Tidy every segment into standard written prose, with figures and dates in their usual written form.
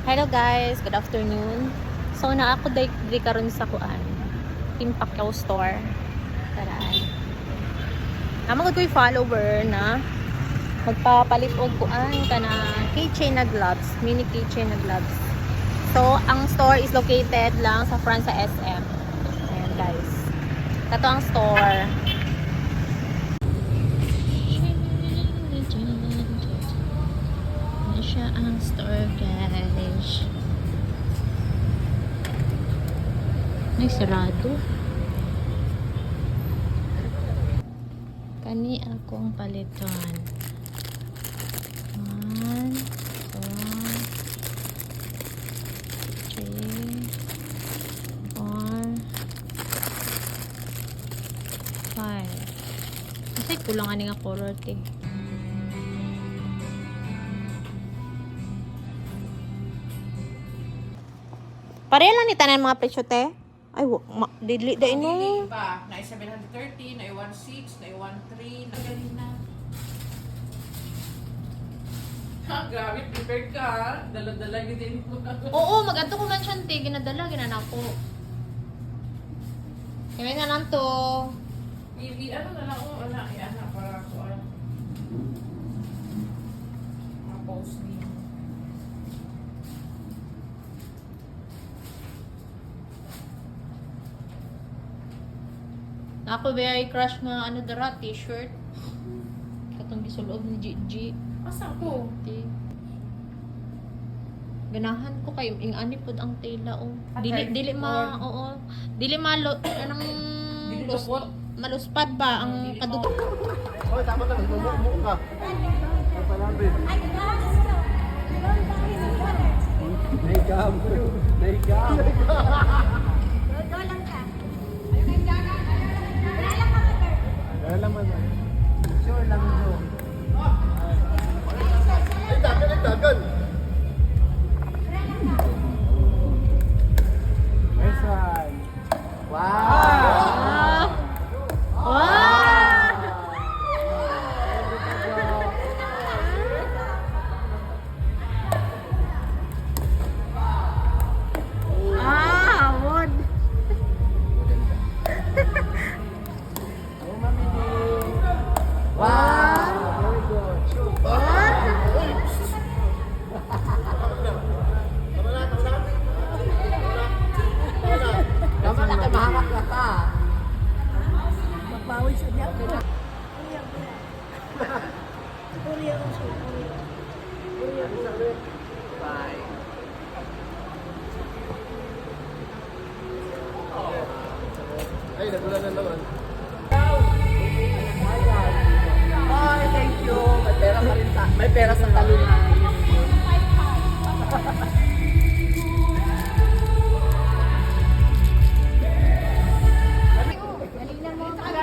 Hello guys, good afternoon. So na ako di karon sa kuan. Team Pacquiao store. Taraan. Amo ko'y follower na magpapalit og kuan kana keychain na gloves, mini keychain na gloves. So ang store is located lang sa front sa SM. Ayan guys. Kato ang store. Ano siya ang store guys. Ay, sarado. Kani akong paliton. 1, 2, 3, 4, 5. Kasi kulang ani nga color te. Pareha lang ni tanan mga presyo te. Ay, dili da ino. Dili ba? Na 730, na 16, na 13, na ganina. Ha, grabe, prepared ka ha? Dala-dala din mo. Oo, mag-adto ko man siya te. Ginadala, ginanako. Kaya nga nanto. Ano na lang, anak, anak, para ako, ma-post niyo. Ako very crush nga ano dara t-shirt. Katong gisulob ni Gigi. Asa ko? Ganahan ko kay ing ani pod ang tela o. Okay. Dili oo. Dili anong Dili lupot. maluspad ba ang kadug. Oh, tama na. Bumuo ka. Papalambit. Naigam. Naigam. Wala lang man. Sure lang yun. Ay, dagan, ay, dagan. Esan. Wow! Wow! Wood. Oh, mami. Wow! Very good. Sure. Tama na ka, mahamak ka pa. Magpawis niya. Bye. Ay, nagulan na naman. Ay, thank you. May pera pa rin may pera sa talungan.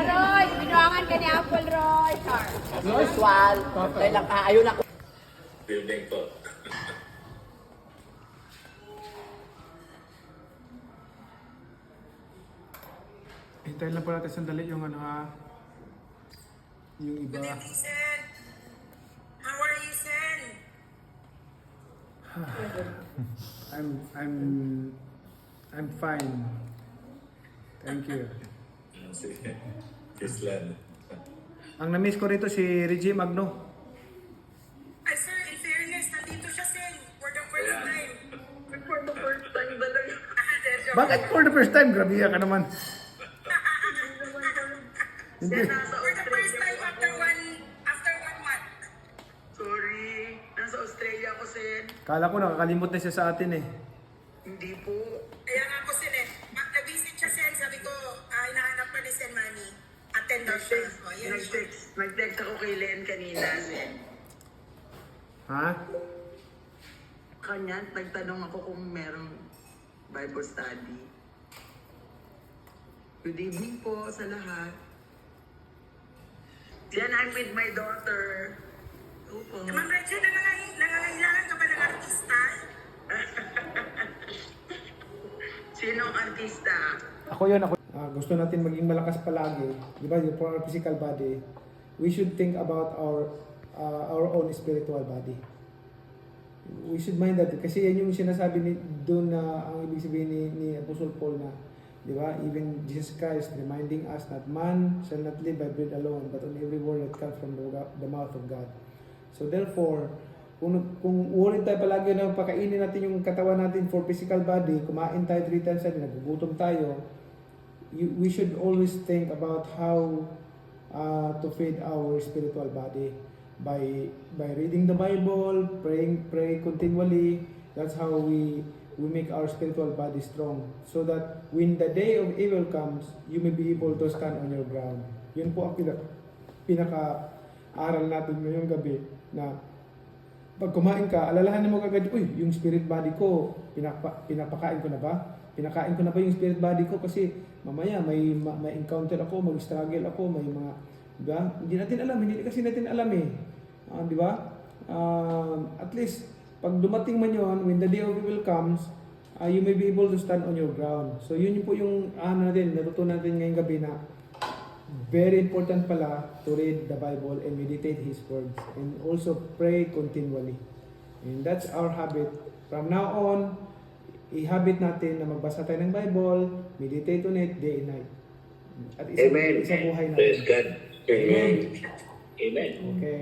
Roy, binuangan ka ni Apple, Roy. Usual. Kailan ka? Ayun ako. Building po. Hintayin lang po natin sandali yung ano ha. Yung iba. Sen. How are you, Sen? I'm fine. Thank you. Sige. Kislan. Ang na-miss ko rito si Reggie Magno. Ay, sir, in fairness, nandito siya, Sen. For the first time. For the first time ba lang? Bakit for the first time? Grabe ka naman. Hindi. For the first time after one month. Sorry. Nasa Australia ako, Sen. Kala ko nakakalimot na siya sa atin eh. Hindi po. Kaya nga ako, Sen, eh. Nag-visit siya, Sen. Sabi ko, hinahanap pa ni Sen Manny. Attend daw siya. Nag-text ako kay Len kanina, Sen. Ha? Kanya, nagtanong ako kung merong Bible study. Good evening po sa lahat. Yan, I'm with my daughter. Opo. Ma'am Rachel, nangangailangan ka ba ng artista? Sinong artista? Ako yun, ako. Gusto natin maging malakas palagi. Di ba? For our physical body, we should think about our own spiritual body. We should mind that. Kasi yan yung sinasabi doon na ang ibig sabihin ni Apostle Paul na, di ba? Even Jesus Christ reminding us that man shall not live by bread alone, but on every word that comes from the mouth of God. So therefore, kung worried tayo palagi na pakainin natin yung katawan natin for physical body, kumain tayo 3 times a day, nagugutom tayo, we should always think about how to feed our spiritual body by reading the Bible, pray continually. That's how we make our spiritual body strong, so that when the day of evil comes, you may be able to stand on your ground. Yun po ang pinaka-aral natin ngayong gabi, na pag kumain ka, alalahanin mo kagad, uy, yung spirit body ko, pinapakain ko na ba? Pinakain ko na ba yung spirit body ko? Kasi mamaya may encounter ako, mag-struggle ako, may mga, diba? Hindi kasi natin alam eh. Di ba? At least, pag dumating man yun, when the day of evil comes, you may be able to stand on your ground. So yun po yung natutunan natin ngayong gabi na very important pala to read the Bible and meditate His words, and also pray continually. And that's our habit. From now on, i-habit natin na magbasa tayo ng Bible, meditate on it day and night. At Amen. Isa buhay natin. Praise God. Amen. Amen. Okay.